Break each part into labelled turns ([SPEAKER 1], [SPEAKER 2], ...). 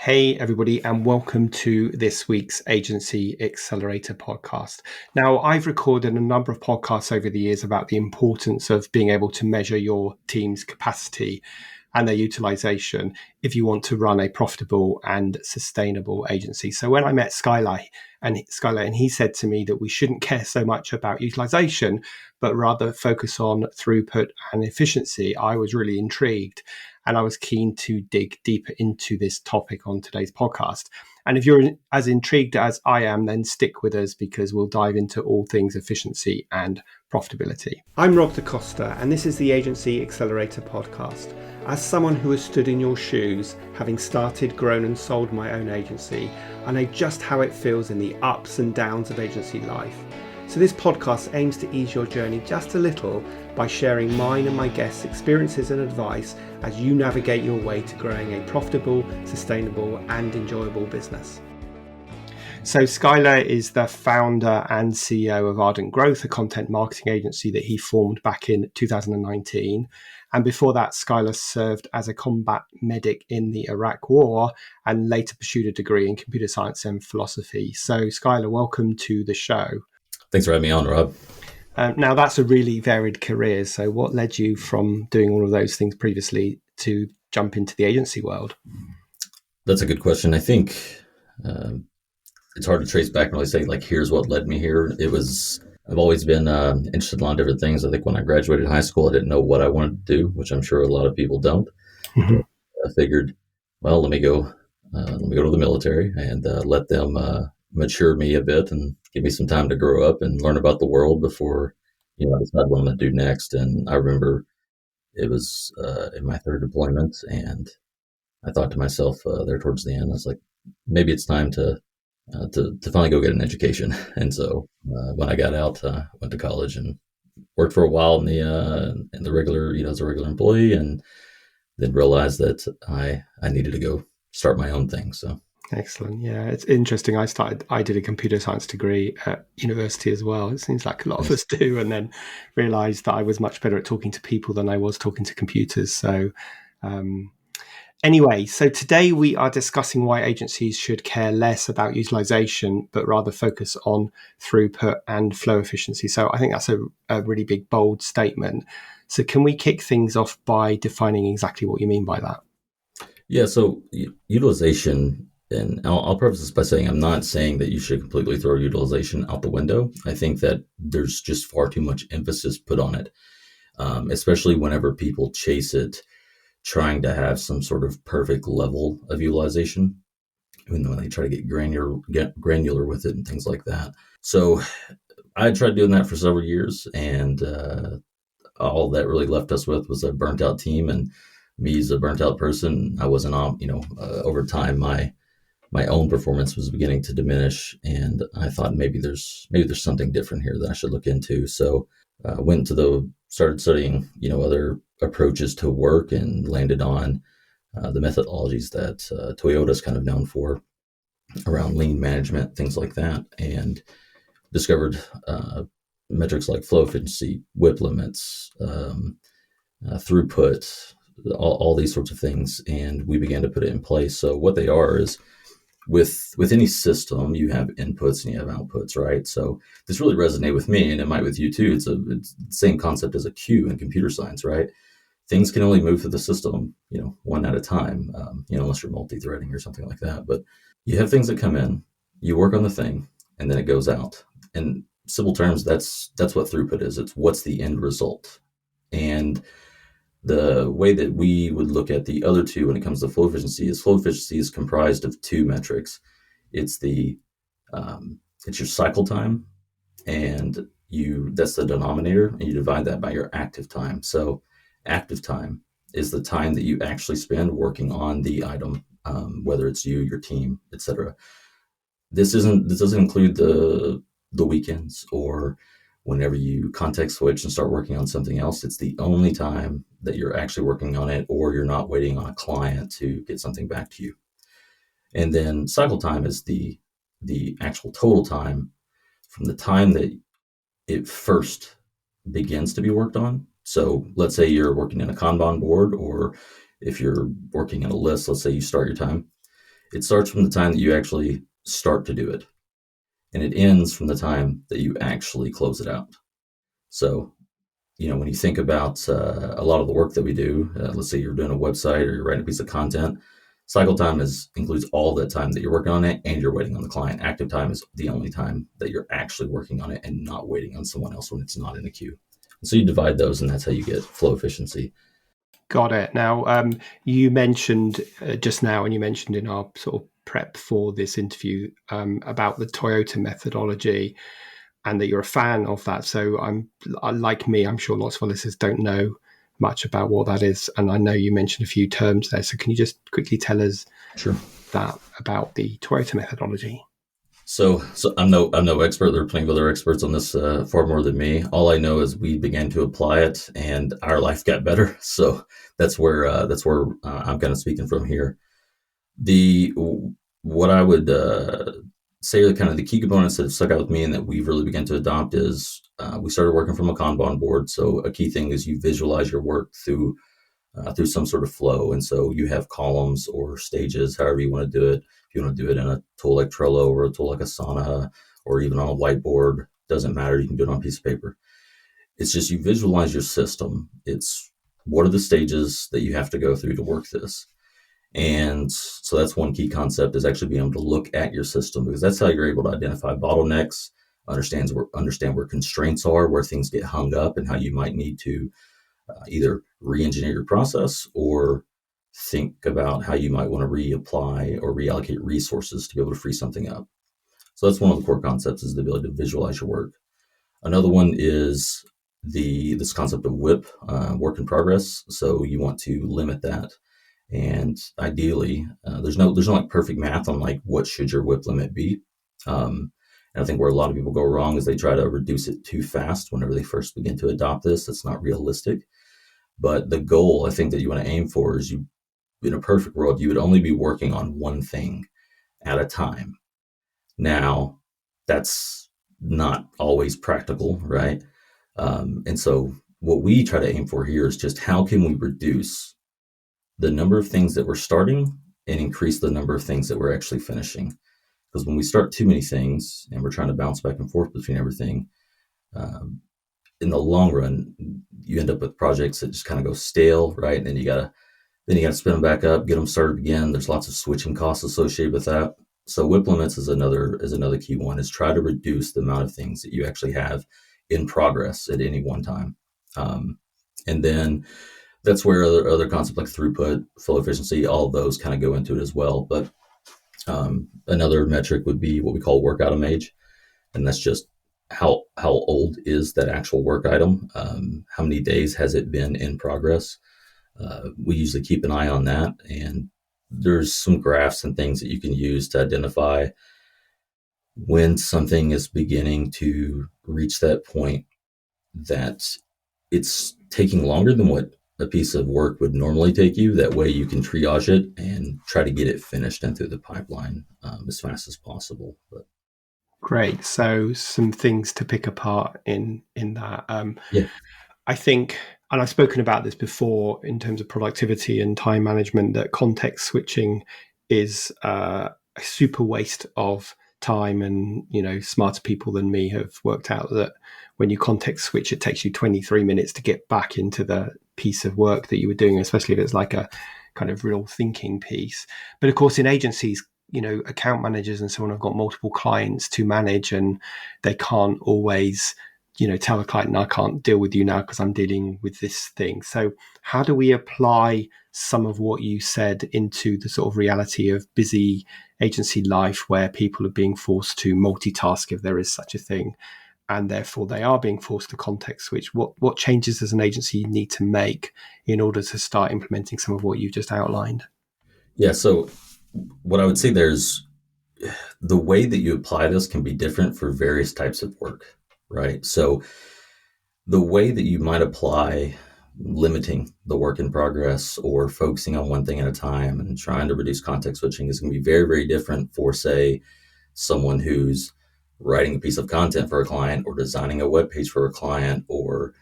[SPEAKER 1] Hey, everybody, and welcome to this week's Agency Accelerator podcast. Now, I've recorded a number of podcasts over the years about the importance of being able to measure your team's capacity and their utilization if you want to run a profitable and sustainable agency. So when I met Skyler, and he said to me that we shouldn't care so much about utilization, but rather focus on throughput and efficiency, I was really intrigued. And I was keen to dig deeper into this topic on today's podcast. And if you're as intrigued as I am, then stick with us because we'll dive into all things efficiency and profitability. I'm Rob DaCosta, and this is the Agency Accelerator podcast. As someone who has stood in your shoes, having started, grown and sold my own agency, I know just how it feels in the ups and downs of agency life. So this podcast aims to ease your journey just a little by sharing mine and my guests' experiences and advice as you navigate your way to growing a profitable, sustainable and enjoyable business. So Skyler is the founder and CEO of Ardent Growth, a content marketing agency that he formed back in 2019. And before that, Skyler served as a combat medic in the Iraq War and later pursued a degree in computer science and philosophy. So Skyler, welcome to the show.
[SPEAKER 2] Thanks for having me on, Rob.
[SPEAKER 1] Now, that's a really varied career. So what led you from doing all of those things previously to jump into the agency world?
[SPEAKER 2] That's a good question. I think it's hard to trace back and really say, like, here's what led me here. I've always been interested in a lot of different things. I think when I graduated high school, I didn't know what I wanted to do, which I'm sure a lot of people don't. Mm-hmm. I figured, well, let me go to the military and let them mature me a bit and give me some time to grow up and learn about the world before, I decide what I'm going to do next. And I remember it was in my third deployment, and I thought to myself there towards the end, I was like, maybe it's time to finally go get an education. And so when I got out, I went to college and worked for a while in the regular, as a regular employee, and then realized that I needed to go start my own thing. So.
[SPEAKER 1] Excellent. Yeah, it's interesting. I did a computer science degree at university as well. It seems like a lot of us do, and then realized that I was much better at talking to people than I was talking to computers. So anyway, so today we are discussing why agencies should care less about utilization, but rather focus on throughput and flow efficiency. So I think that's a really big, bold statement. So can we kick things off by defining exactly what you mean by that?
[SPEAKER 2] Yeah, so utilization, and I'll preface this by saying I'm not saying that you should completely throw utilization out the window. I think that there's just far too much emphasis put on it, especially whenever people chase it, trying to have some sort of perfect level of utilization, even though they try to get granular with it and things like that. So I tried doing that for several years, and all that really left us with was a burnt out team. And me as a burnt out person, I wasn't on, over time, my own performance was beginning to diminish, and I thought maybe there's something different here that I should look into. So started studying, other approaches to work, and landed on the methodologies that Toyota's kind of known for around lean management, things like that, and discovered metrics like flow efficiency, WIP limits, throughput, all these sorts of things, and we began to put it in place. So what they are is, with any system, you have inputs and you have outputs, right? So this really resonated with me, and it might with you too. It's the same concept as a queue in computer science, right? Things can only move through the system, one at a time, unless you're multi-threading or something like that. But you have things that come in, you work on the thing, and then it goes out. In simple terms, that's what throughput is. It's what's the end result. And the way that we would look at the other two when it comes to flow efficiency is comprised of two metrics. It's it's your cycle time, and that's the denominator, and you divide that by your active time. So active time is the time that you actually spend working on the item, whether it's you, your team, etc. This doesn't include the weekends or whenever you context switch and start working on something else. It's the only time that you're actually working on it, or you're not waiting on a client to get something back to you. And then cycle time is the actual total time from the time that it first begins to be worked on. So let's say you're working in a Kanban board, or if you're working in a list, let's say you start your time. It starts from the time that you actually start to do it, and it ends from the time that you actually close it out. So, when you think about a lot of the work that we do, let's say you're doing a website or you're writing a piece of content, cycle time includes all that time that you're working on it and you're waiting on the client. Active time is the only time that you're actually working on it and not waiting on someone else when it's not in a queue. And so you divide those, and that's how you get flow efficiency.
[SPEAKER 1] Got it. Now, you mentioned just now, and you mentioned in our sort of prep for this interview about the Toyota methodology, and that you're a fan of that. So like me, I'm sure lots of our listeners don't know much about what that is, and I know you mentioned a few terms there. So can you just quickly tell us
[SPEAKER 2] Sure.
[SPEAKER 1] that about the Toyota methodology?
[SPEAKER 2] So I'm no expert. There are plenty of other experts on this far more than me. All I know is we began to apply it, and our life got better. So that's where I'm kind of speaking from here. The what I would say are kind of the key components that have stuck out with me and that we've really begun to adopt is we started working from a Kanban board. So a key thing is you visualize your work through some sort of flow. And so you have columns or stages, however you want to do it. If you want to do it in a tool like Trello or a tool like Asana or even on a whiteboard, doesn't matter. You can do it on a piece of paper. It's just you visualize your system. It's what are the stages that you have to go through to work this? And so that's one key concept, is actually being able to look at your system, because that's how you're able to identify bottlenecks, understand where constraints are, where things get hung up, and how you might need to either re-engineer your process or think about how you might want to reapply or reallocate resources to be able to free something up. So that's one of the core concepts, is the ability to visualize your work. Another one is this concept of WIP, work in progress. So you want to limit that. And ideally, there's no like perfect math on like what should your WIP limit be. And I think where a lot of people go wrong is they try to reduce it too fast whenever they first begin to adopt this. That's not realistic. But the goal I think that you want to aim for is, in a perfect world, you would only be working on one thing at a time. Now, that's not always practical, right? And so what we try to aim for here is just how can we reduce the number of things that we're starting and increase the number of things that we're actually finishing. Because when we start too many things and we're trying to bounce back and forth between everything, in the long run, you end up with projects that just kind of go stale, right? And then you gotta spin them back up, get them started again. There's lots of switching costs associated with that. So WIP limits is another key one, is try to reduce the amount of things that you actually have in progress at any one time. And then that's where other concepts like throughput, flow efficiency, all of those kind of go into it as well. But another metric would be what we call work item age, and that's just how old is that actual work item? How many days has it been in progress? We usually keep an eye on that, and there's some graphs and things that you can use to identify when something is beginning to reach that point that it's taking longer than what a piece of work would normally take you. That way you can triage it and try to get it finished and through the pipeline as fast as possible. But
[SPEAKER 1] Great. So some things to pick apart in that.
[SPEAKER 2] yeah,
[SPEAKER 1] I think, and I've spoken about this before in terms of productivity and time management, that context switching is a super waste of time. And, smarter people than me have worked out that when you context switch, it takes you 23 minutes to get back into the piece of work that you were doing, especially if it's like a kind of real thinking piece. But of course, in agencies, account managers and so on have got multiple clients to manage, and they can't always tell a client, no, I can't deal with you now because I'm dealing with this thing. So how do we apply some of what you said into the sort of reality of busy agency life, where people are being forced to multitask, if there is such a thing, and therefore they are being forced to context switch? What changes does an agency need to make in order to start implementing some of what you've just outlined?
[SPEAKER 2] yeah. So what I would say, there's the way that you apply this can be different for various types of work, right? So the way that you might apply limiting the work in progress or focusing on one thing at a time and trying to reduce context switching is going to be very, very different for, say, someone who's writing a piece of content for a client or designing a web page for a client or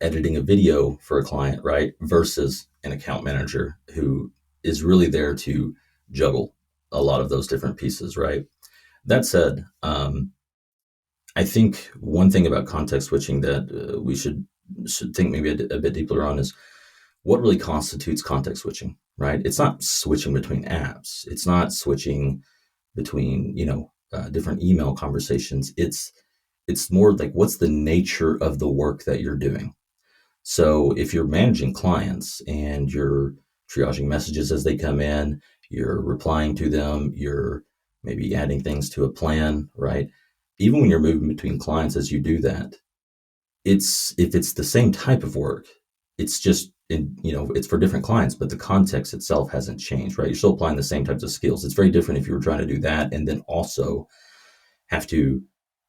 [SPEAKER 2] editing a video for a client, right? Versus an account manager who is really there to juggle a lot of those different pieces, right? That said, I think one thing about context switching that we should think maybe a bit deeper on is what really constitutes context switching, right? It's not switching between apps. It's not switching between, different email conversations. It's more like, what's the nature of the work that you're doing? So if you're managing clients and you're triaging messages as they come in, you're replying to them, you're maybe adding things to a plan, right? Even when you're moving between clients as you do that, if it's the same type of work, it's just it's for different clients, but the context itself hasn't changed, right? You're still applying the same types of skills. It's very different if you were trying to do that and then also have to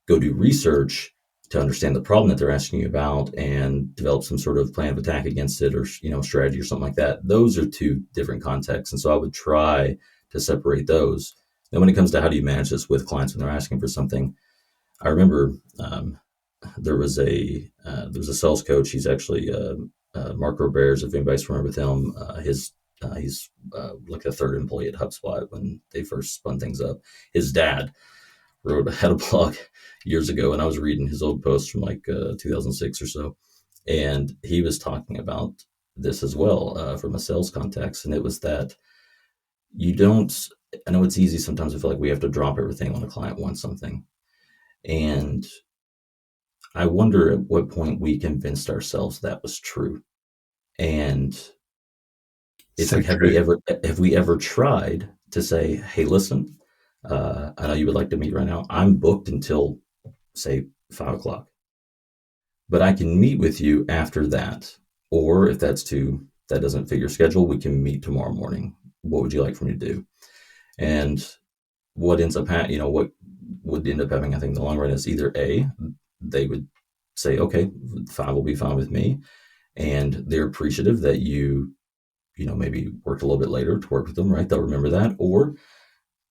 [SPEAKER 2] go do research to understand the problem that they're asking you about and develop some sort of plan of attack against it, or strategy or something like that. Those are two different contexts, and so I would try to separate those. Then when it comes to how do you manage this with clients when they're asking for something, I remember there was a sales coach. He's actually Mark Roberts, if anybody's familiar with him. He's like the third employee at HubSpot when they first spun things up. His dad had a blog years ago, and I was reading his old posts from like 2006 or so, and he was talking about this as well from a sales context, and it was that you don't. I know it's easy sometimes to feel like we have to drop everything when a client wants something, and I wonder at what point we convinced ourselves that was true. And it's
[SPEAKER 1] So
[SPEAKER 2] like, have we ever tried to say, hey, listen, I know you would like to meet right now. I'm booked until say 5 o'clock, but I can meet with you after that. Or if that doesn't fit your schedule, we can meet tomorrow morning. What would you like for me to do? And what ends up what would end up happening, I think, in the long run is either they would say, okay, 5 will be fine with me. And they're appreciative that you maybe worked a little bit later to work with them, right? They'll remember that. Or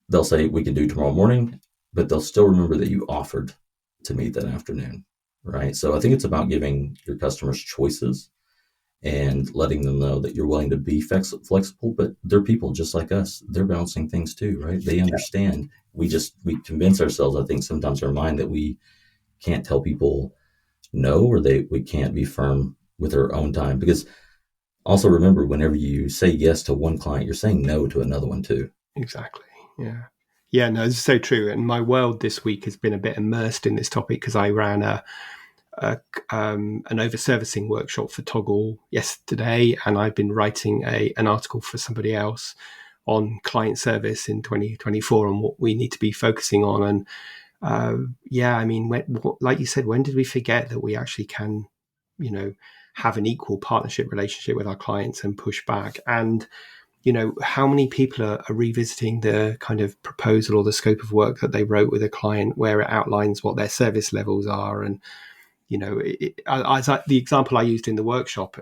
[SPEAKER 2] they'll say, we can do tomorrow morning, but they'll still remember that you offered to meet that afternoon, right? So I think it's about giving your customers choices and letting them know that you're willing to be flexible, but they're people just like us. They're balancing things too, right? They understand. We convince ourselves, I think, sometimes in our mind that we can't tell people no, or we can't be firm with our own time. Because also remember, whenever you say yes to one client, you're saying no to another one too.
[SPEAKER 1] Exactly. Yeah. Yeah, no, it's so true. And my world this week has been a bit immersed in this topic because I ran an over-servicing workshop for Toggle yesterday, and I've been writing an article for somebody else on client service in 2024 and what we need to be focusing on. And I mean, like you said, when did we forget that we actually can, have an equal partnership relationship with our clients and push back? And how many people are revisiting the kind of proposal or the scope of work that they wrote with a client where it outlines what their service levels are? And, the example I used in the workshop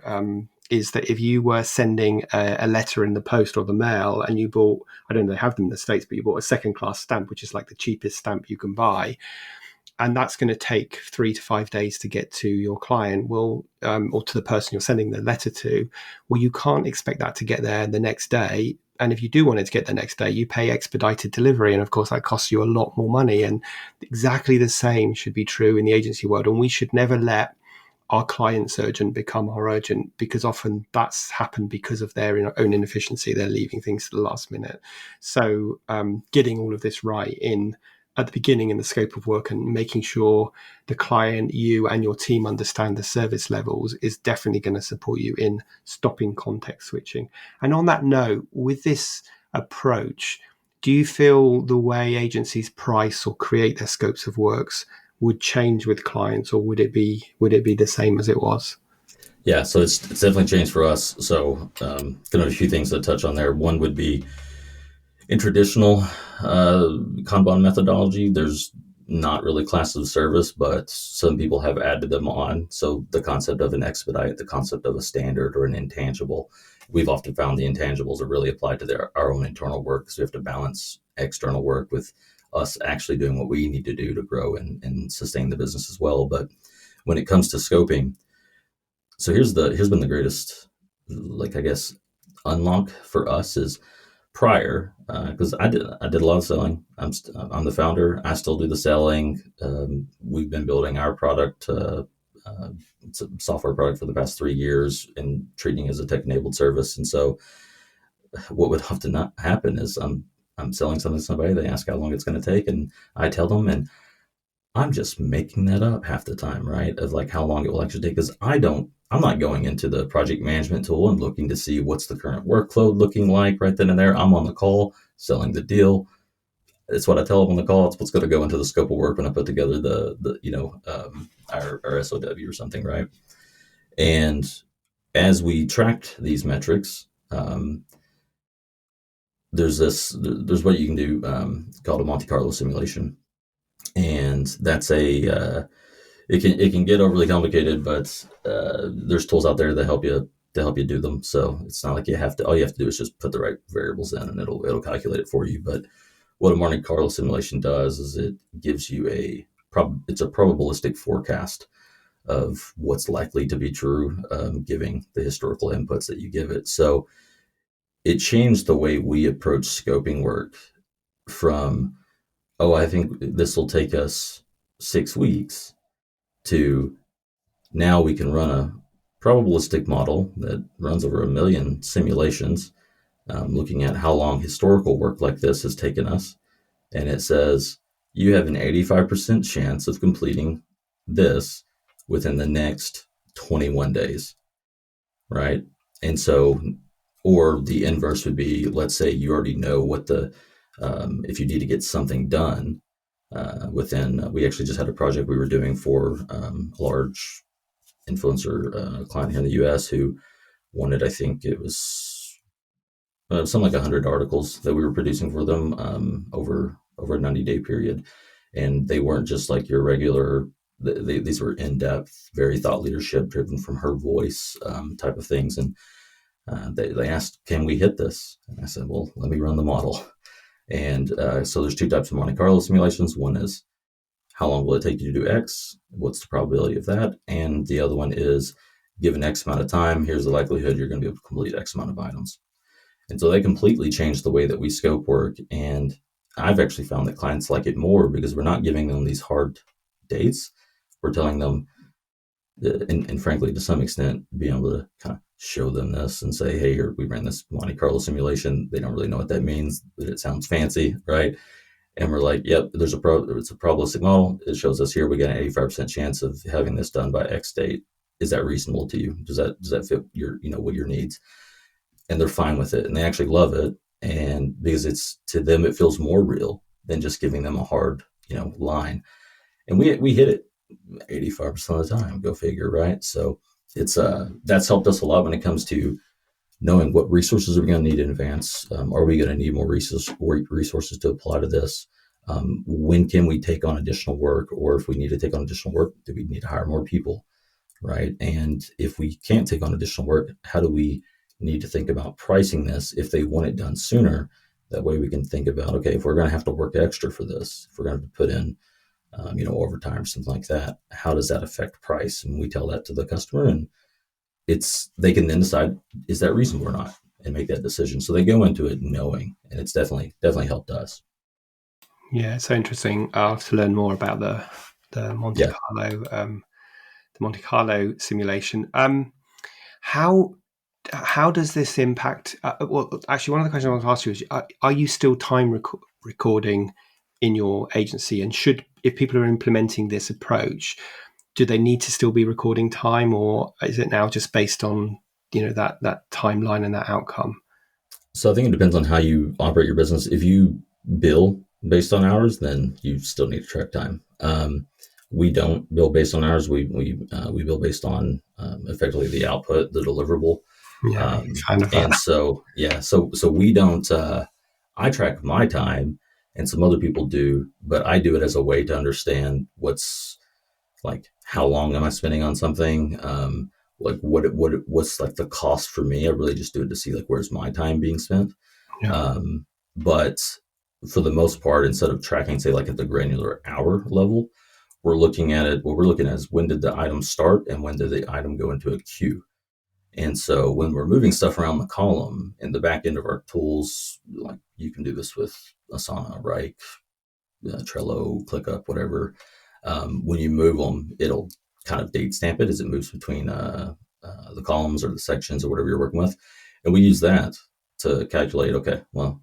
[SPEAKER 1] is that if you were sending a letter in the post or the mail and you bought, I don't know, they have them in the States, but you bought a second class stamp, which is like the cheapest stamp you can buy, and that's going to take 3 to 5 days to get to your client, or to the person you're sending the letter to. Well, you can't expect that to get there the next day. And if you do want it to get the next day, you pay expedited delivery. And of course, that costs you a lot more money. And exactly the same should be true in the agency world. And we should never let our client's urgent become our urgent, because often that's happened because of their own inefficiency. They're leaving things to the last minute. So getting all of this right at the beginning in the scope of work and making sure the client, you and your team understand the service levels is definitely going to support you in stopping context switching. And on that note, with this approach, do you feel the way agencies price or create their scopes of works would change with clients, or would it be the same as it was?
[SPEAKER 2] Yeah, so it's definitely changed for us. So kind of a few things to touch on there. One would be, in traditional Kanban methodology, there's not really classes of service, but some people have added them on. So the concept of an expedite, the concept of a standard or an intangible, we've often found the intangibles are really applied to our own internal work, because we have to balance external work with us actually doing what we need to do to grow and sustain the business as well. But when it comes to scoping, so here's been the greatest, like, I guess, unlock for us is prior, because I did a lot of selling. I'm the founder. I still do the selling. We've been building our product. It's a software product for the past 3 years and treating it as a tech enabled service. And so what would often not happen is I'm selling something to somebody. They ask how long it's going to take, and I tell them, and I'm just making that up half the time, right? Of like how long it will actually take. Because I'm not going into the project management tool and looking to see what's the current workload looking like right then and there. I'm on the call selling the deal. It's what I tell them on the call. It's what's going to go into the scope of work when I put together our SOW or something, right? And as we tracked these metrics, there's what you can do called a Monte Carlo simulation, and that's it can get overly complicated, but there's tools out there that help you do them. So it's not like all you have to do is just put the right variables in, and it'll calculate it for you. But what a Monte Carlo simulation does is it gives you it's a probabilistic forecast of what's likely to be true, giving the historical inputs that you give it. So it changed the way we approach scoping work from, oh, I think this will take us 6 weeks, to now we can run a probabilistic model that runs over 1 million simulations, looking at how long historical work like this has taken us. And it says you have an 85% chance of completing this within the next 21 days, right? And so, or the inverse would be, let's say you already know if you need to get something done we actually just had a project we were doing for a large influencer client here in the US who wanted, I think it was something like 100 articles that we were producing for them over a 90-day period. And they weren't just like your regular, these were in-depth, very thought leadership driven from her voice type of things. And they asked, can we hit this? And I said, well, let me run the model. And so there's two types of Monte Carlo simulations. One is how long will it take you to do X? What's the probability of that? And the other one is, given X amount of time, here's the likelihood you're going to be able to complete X amount of items. And so they completely changed the way that we scope work. And I've actually found that clients like it more because we're not giving them these hard dates. We're telling them, and frankly, to some extent, being able to kind of show them this and say, hey, we ran this Monte Carlo simulation. They don't really know what that means, but it sounds fancy, right? And we're like, yep, it's a probabilistic model. It shows us here we get an 85% chance of having this done by X date. Is that reasonable to you? Does that fit what your needs? And they're fine with it, and they actually love it. And because it's, to them, it feels more real than just giving them a hard line. And we hit it 85% of the time. Go figure, right? So it's that's helped us a lot when it comes to knowing what resources are we going to need in advance. Are we going to need more resources to apply to this? When can we take on additional work? Or if we need to take on additional work, do we need to hire more people, right? And if we can't take on additional work, how do we need to think about pricing this if they want it done sooner? That way we can think about, okay, if we're going to have to work extra for this, if we're going to put in overtime or something like that, how does that affect price? And we tell that to the customer, and they can then decide, is that reasonable or not, and make that decision. So they go into it knowing, and it's definitely helped us.
[SPEAKER 1] Yeah, it's so interesting. I'll have to learn more about the Monte Carlo simulation. How does this impact? Well, actually, one of the questions I want to ask you is: are you still time recording in your agency? And if people are implementing this approach, do they need to still be recording time, or is it now just based on that timeline and that outcome?
[SPEAKER 2] So I think it depends on how you operate your business. If you bill based on hours, then you still need to track time. We don't bill based on hours. We bill based on effectively the output, the deliverable.
[SPEAKER 1] Yeah, kind of.
[SPEAKER 2] And so we don't. I track my time, and some other people do, but I do it as a way to understand what's like, how long am I spending on something? Like what's like the cost for me? I really just do it to see like, where's my time being spent.
[SPEAKER 1] Yeah.
[SPEAKER 2] But for the most part, instead of tracking, say like at the granular hour level, we're looking at it. What we're looking at is, when did the item start and when did the item go into a queue? And so when we're moving stuff around the column in the back end of our tools, like you can do this with Asana, right? Trello, ClickUp, whatever. When you move them, it'll kind of date stamp it as it moves between the columns or the sections or whatever you're working with. And we use that to calculate, okay, well,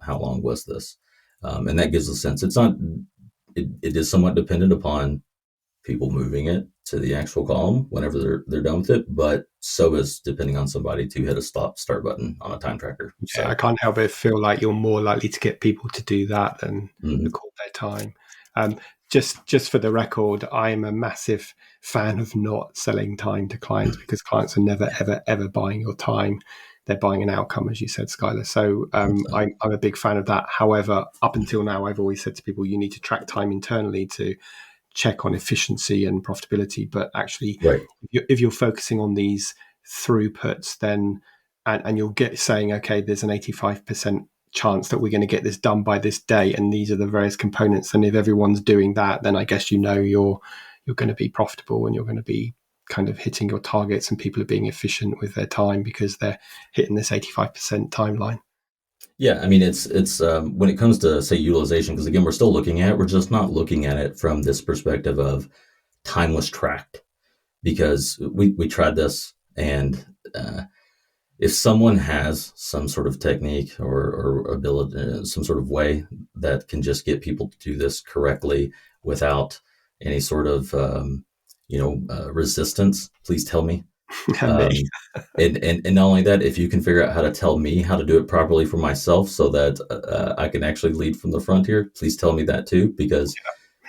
[SPEAKER 2] how long was this? And that gives a sense. It's not, it is somewhat dependent upon people moving it to the actual column whenever they're done with it, but so is depending on somebody to hit a start button on a time tracker.
[SPEAKER 1] Yeah, I
[SPEAKER 2] So
[SPEAKER 1] can't help but feel like you're more likely to get people to do that than
[SPEAKER 2] mhm.
[SPEAKER 1] record their time. Um, just for the record, I am a massive fan of not selling time to clients because clients are never, ever, ever buying your time. They're buying an outcome, as you said, Skylar. So I'm a big fan of that. However, up until now, I've always said to people, you need to track time internally to check on efficiency and profitability. But actually,
[SPEAKER 2] Right.
[SPEAKER 1] if you're focusing on these throughputs, then and you'll get saying, okay, there's an 85% chance that we're going to get this done by this day, and these are the various components. And if everyone's doing that, then I guess you're going to be profitable and you're going to be kind of hitting your targets, and people are being efficient with their time because they're hitting this 85% timeline.
[SPEAKER 2] Yeah, I mean, it's when it comes to say utilization, because again, we're just not looking at it from this perspective of time was tracked because we tried this, and if someone has some sort of technique or ability, some sort of way that can just get people to do this correctly without any sort of resistance, please tell me.
[SPEAKER 1] Me.
[SPEAKER 2] Um, and not only that, if you can figure out how to tell me how to do it properly for myself so that I can actually lead from the front here, please tell me that too, because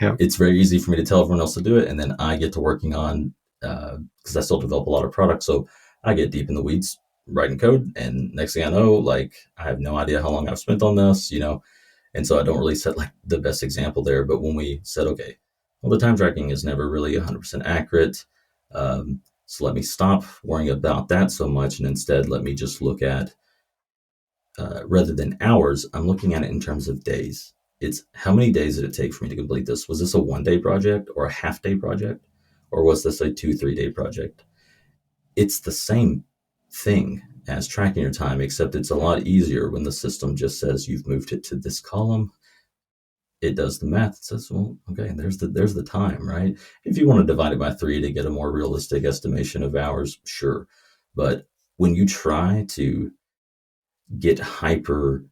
[SPEAKER 1] Yeah.
[SPEAKER 2] it's very easy for me to tell everyone else to do it. And then I get to working on, because I still develop a lot of products. So I get deep in the weeds writing code. And next thing I know, like I have no idea how long I've spent on this, and so I don't really set like the best example there. But when we said, okay, well, the time tracking is never really 100% accurate. So let me stop worrying about that so much. And instead, let me just look at, rather than hours, I'm looking at it in terms of days. It's how many days did it take for me to complete this? Was this a 1 day project or a half day project? Or was this a 2, 3 day project? It's the same thing as tracking your time, except it's a lot easier when the system just says you've moved it to this column. It does the math. It says, well, okay, there's the time, right? If you want to divide it by 3 to get a more realistic estimation of hours, sure. But when you try to get hyper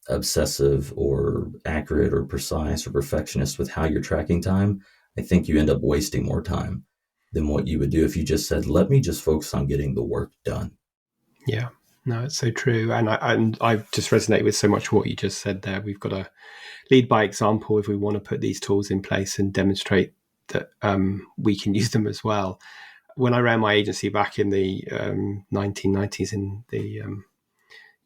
[SPEAKER 2] obsessive or accurate or precise or perfectionist with how you're tracking time, I think you end up wasting more time than what you would do if you just said, let me just focus on getting the work done.
[SPEAKER 1] Yeah. No, it's so true. And I just resonate with so much of what you just said there. We've got to lead by example if we want to put these tools in place and demonstrate that we can use them as well. When I ran my agency back in the 1990s, in the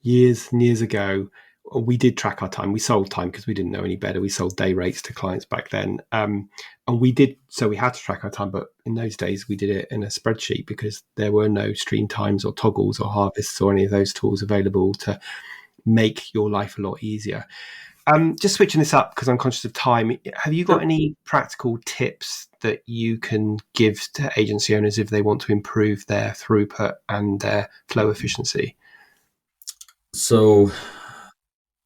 [SPEAKER 1] years and years ago, we did track our time. We sold time because we didn't know any better. We sold day rates to clients back then. And we did, so we had to track our time. But in those days, we did it in a spreadsheet because there were no stream times or toggles or harvests or any of those tools available to make your life a lot easier. Just switching this up because I'm conscious of time. Have you got
[SPEAKER 2] Sure.
[SPEAKER 1] any practical tips that you can give to agency owners if they want to improve their throughput and their flow efficiency?
[SPEAKER 2] So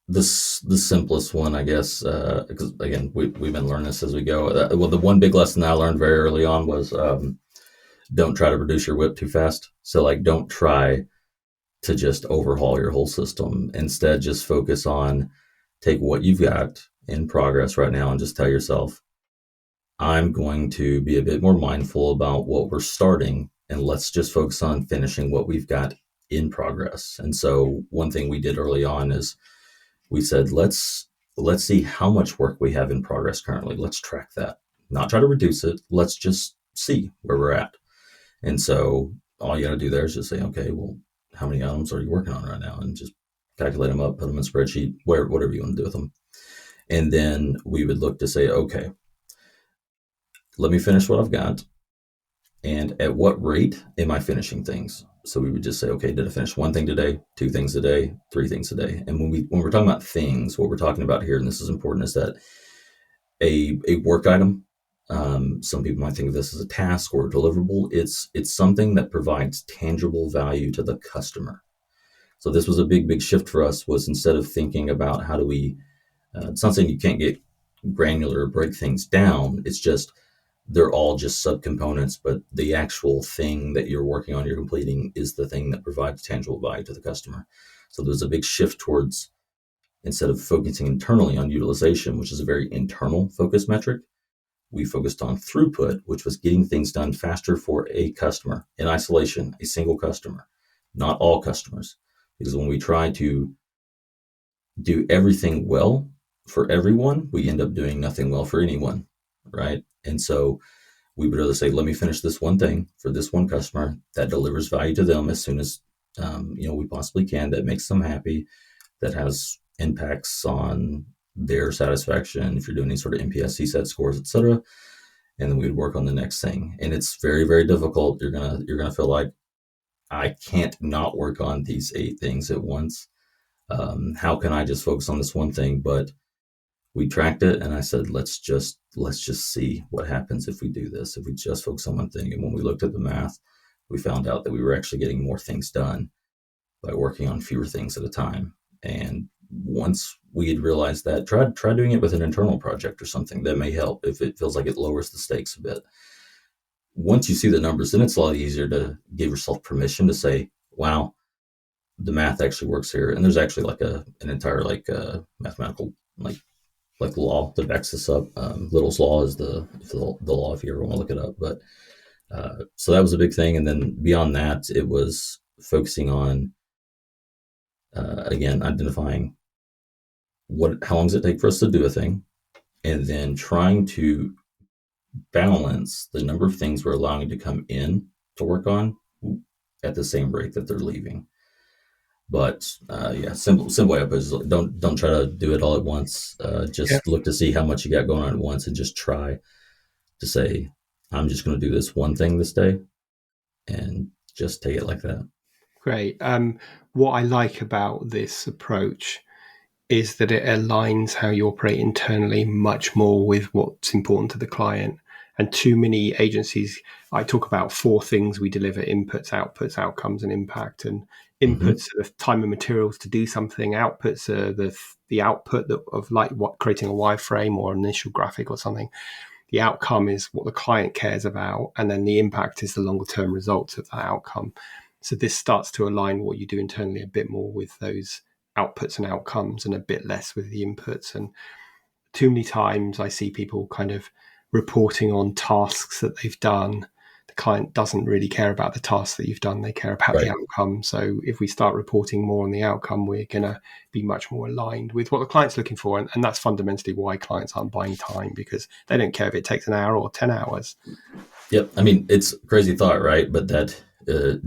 [SPEAKER 2] the simplest one, I guess, because again, we've been learning this as we go. Well, the one big lesson that I learned very early on was don't try to reduce your whip too fast. So like, don't try to just overhaul your whole system. Instead, just focus on take what you've got in progress right now and just tell yourself, I'm going to be a bit more mindful about what we're starting and let's just focus on finishing what we've got in progress. And so one thing we did early on is we said, let's see how much work we have in progress currently. Let's track that. Not try to reduce it. Let's just see where we're at. And so all you got to do there is just say, okay, well, how many items are you working on right now? And just calculate them up, put them in a spreadsheet, whatever you want to do with them. And then we would look to say, okay, let me finish what I've got. And at what rate am I finishing things? So we would just say, okay, did I finish one thing today, two things a day, three things a day? And when we're talking about things, what we're talking about here, and this is important, is that a work item Some people might think of this as a task or a deliverable. It's something that provides tangible value to the customer. So this was a big shift for us. Was instead of thinking about how do we, it's not saying you can't get granular or break things down. It's just they're all just subcomponents, but the actual thing that you're working on, you're completing, is the thing that provides tangible value to the customer. So there's a big shift towards, instead of focusing internally on utilization, which is a very internal focus metric, we focused on throughput, which was getting things done faster for a customer in isolation, a single customer, not all customers. Because when we try to do everything well for everyone, we end up doing nothing well for anyone, right? And so we would rather say, let me finish this one thing for this one customer that delivers value to them as soon as we possibly can, that makes them happy, that has impacts on their satisfaction, if you're doing any sort of NPS, CSAT scores, etc. And then we'd work on the next thing. And it's very, very difficult. You're gonna feel like, I can't not work on these 8 things at once. How can I just focus on this one thing? But we tracked it, and I said, let's just see what happens if we do this, if we just focus on one thing. And when we looked at the math, we found out that we were actually getting more things done by working on fewer things at a time. And once we had realized that, try doing it with an internal project or something that may help if it feels like it lowers the stakes a bit. Once you see the numbers, then it's a lot easier to give yourself permission to say, wow, the math actually works here. And there's actually like an entire mathematical law that backs this up. Little's law is the law, if you ever want to look it up. But so that was a big thing. And then beyond that, it was focusing on, again, identifying how long does it take for us to do a thing, and then trying to balance the number of things we're allowing to come in to work on at the same rate that they're leaving. But simple way up is don't try to do it all at once. Just look to see how much you got going on at once, and just try to say, I'm just going to do this one thing this day, and just take it like that.
[SPEAKER 1] Great. What I like about this approach is that it aligns how you operate internally much more with what's important to the client. And too many agencies, I talk about 4 things we deliver: inputs, outputs, outcomes, and impact. And inputs are the time and materials to do something. Outputs are the output of like creating a wireframe or an initial graphic or something. The outcome is what the client cares about. And then the impact is the longer term results of that outcome. So this starts to align what you do internally a bit more with those outputs and outcomes, and a bit less with the inputs. And too many times I see people kind of reporting on tasks that they've done. The client doesn't really care about the tasks that you've done. They care about the outcome. So if we start reporting more on the outcome, we're going to be much more aligned with what the client's looking for. And that's fundamentally why clients aren't buying time, because they don't care if it takes an hour or 10 hours.
[SPEAKER 2] Yep. I mean, it's a crazy thought, right? But that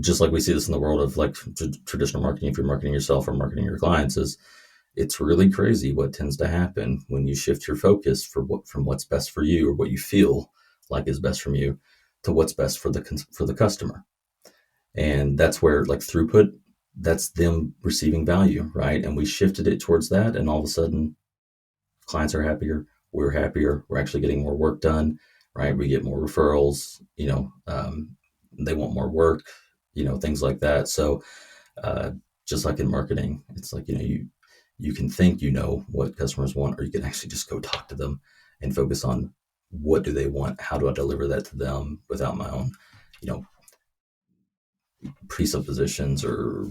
[SPEAKER 2] just like we see this in the world of like traditional marketing, if you're marketing yourself or marketing your clients, is it's really crazy what tends to happen when you shift your focus from what's best for you, or what you feel like is best from you, to what's best for the customer. And that's where, like, throughput, that's them receiving value, right? And we shifted it towards that, and all of a sudden clients are happier, we're happier, we're actually getting more work done, right? We get more referrals, they want more work, things like that. So just like in marketing, it's like, you can think what customers want, or you can actually just go talk to them and focus on what do they want, how do I deliver that to them without my own presuppositions or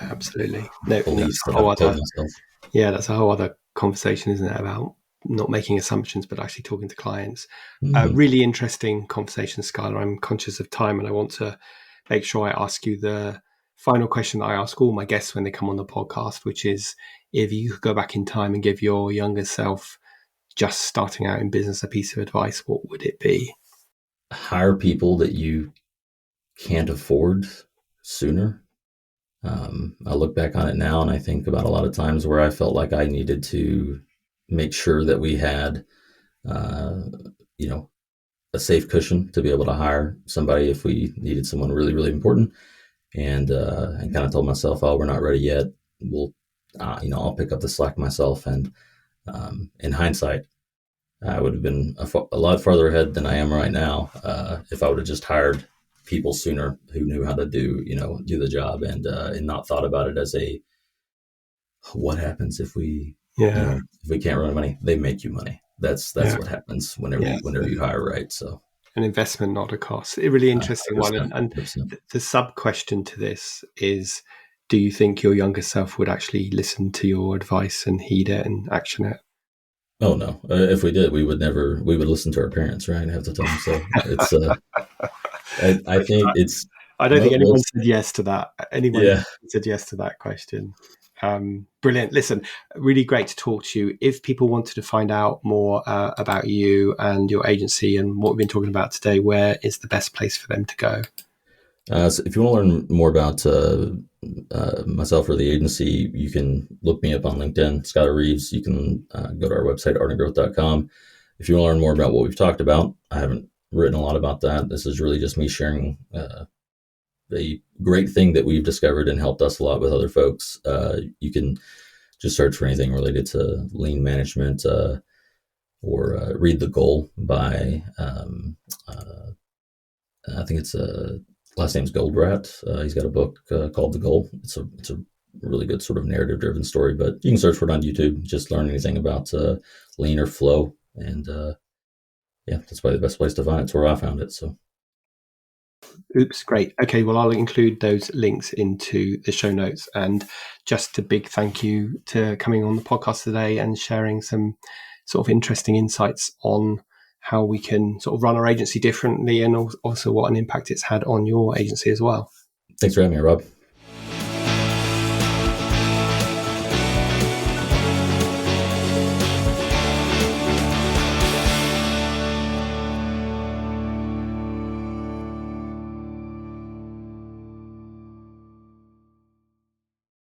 [SPEAKER 1] absolutely.
[SPEAKER 2] beliefs that I've told myself.
[SPEAKER 1] That's a whole other conversation, isn't it, about not making assumptions but actually talking to clients. Really interesting conversation, Skyler. I'm conscious of time, and I want to make sure I ask you the final question that I ask all my guests when they come on the podcast, which is, if you could go back in time and give your younger self, just starting out in business, a piece of advice, what would it be?
[SPEAKER 2] Hire people that you can't afford sooner. I look back on it now, and I think about a lot of times where I felt like I needed to make sure that we had, a safe cushion to be able to hire somebody if we needed someone really, really important. And kind of told myself, oh, we're not ready yet. I'll pick up the slack myself. And in hindsight, I would have been a lot farther ahead than I am right now if I would have just hired people sooner who knew how to do the job and not thought about it as a what happens if we
[SPEAKER 1] Yeah.
[SPEAKER 2] if we can't run money. They make you money. That's
[SPEAKER 1] Yeah.
[SPEAKER 2] what happens whenever
[SPEAKER 1] Yeah.
[SPEAKER 2] you hire right. So
[SPEAKER 1] An investment, not a cost. A really interesting one.
[SPEAKER 2] 100%,
[SPEAKER 1] And
[SPEAKER 2] 100%.
[SPEAKER 1] the sub question to this is, do you think your younger self would actually listen to your advice and heed it and action it?
[SPEAKER 2] Oh no! If we did, we would never. We would listen to our parents, right, half the time. So it's. I think it's.
[SPEAKER 1] I don't think anyone
[SPEAKER 2] Most.
[SPEAKER 1] said yes to that. Anyone
[SPEAKER 2] Yeah.
[SPEAKER 1] said yes to that question. Brilliant. Listen, really great to talk to you. If people wanted to find out more about you and your agency and what we've been talking about today, where is the best place for them to go?
[SPEAKER 2] So if you want to learn more about myself or the agency, you can look me up on LinkedIn, Skyler Reeves. You can go to our website, ardentgrowth.com. If you want to learn more about what we've talked about, I haven't written a lot about that. This is really just me sharing a great thing that we've discovered and helped us a lot with other folks. You can just search for anything related to lean management or read The Goal by, I think it's last name's Goldrat. He's got a book called The Goal. It's a really good sort of narrative driven story, but you can search for it on YouTube. Just learn anything about lean or flow. And yeah, that's probably the best place to find it. It's where I found it. So.
[SPEAKER 1] Oops, great. Okay, well, I'll include those links into the show notes. And just a big thank you to coming on the podcast today and sharing some sort of interesting insights on how we can sort of run our agency differently and also what an impact it's had on your agency as well.
[SPEAKER 2] Thanks for having me, Rob.